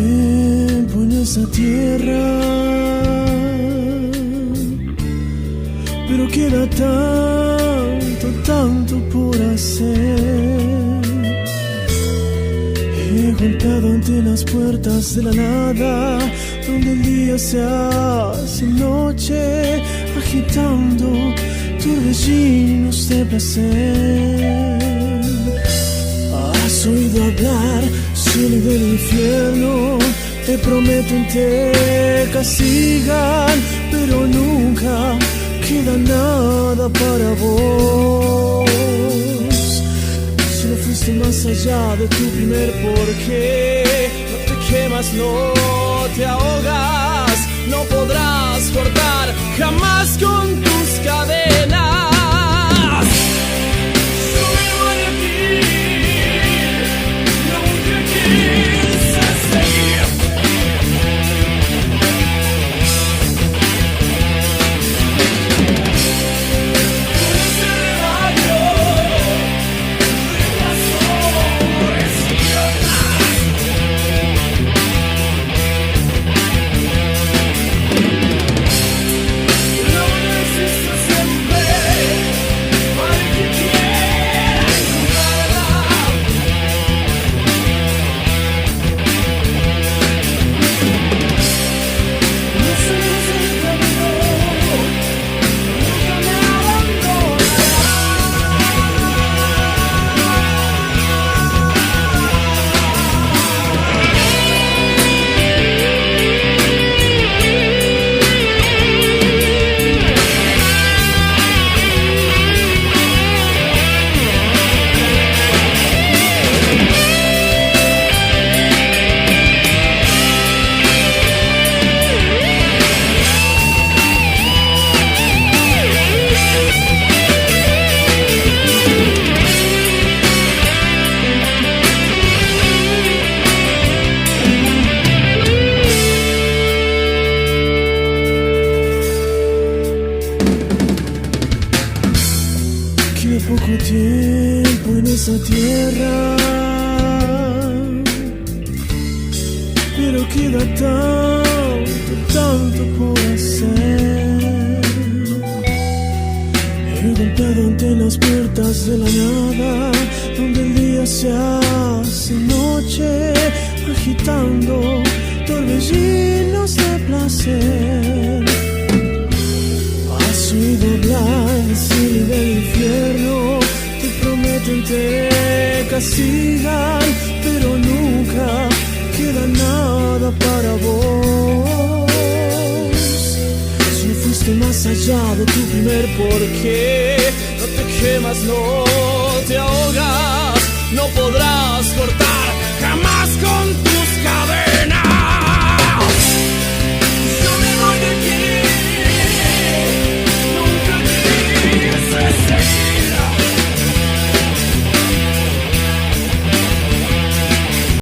tiempo en esa tierra, pero queda tanto, tanto por hacer. He golpeado ante las puertas de la nada, donde el día se hace noche, agitando torbellinos de placer. Has oído hablar, cielo del infierno, te prometen te castigan, pero nunca queda nada para vos. Si no fuiste más allá de tu primer porqué, no te quemas, no te ahogas, no podrás cortar jamás con tus cadenas. Queda poco tiempo en esa tierra, pero queda tanto, tanto por hacer. He golpeado ante las puertas de la nada, donde el día se hace noche, agitando torbellinos de placer. Has oído hablar del cielo y del infierno, te prometen te castigan, pero nunca queda nada para vos. Si no fuiste más allá de tu primer porqué, no te quemas, no te ahogas, no podrás cortar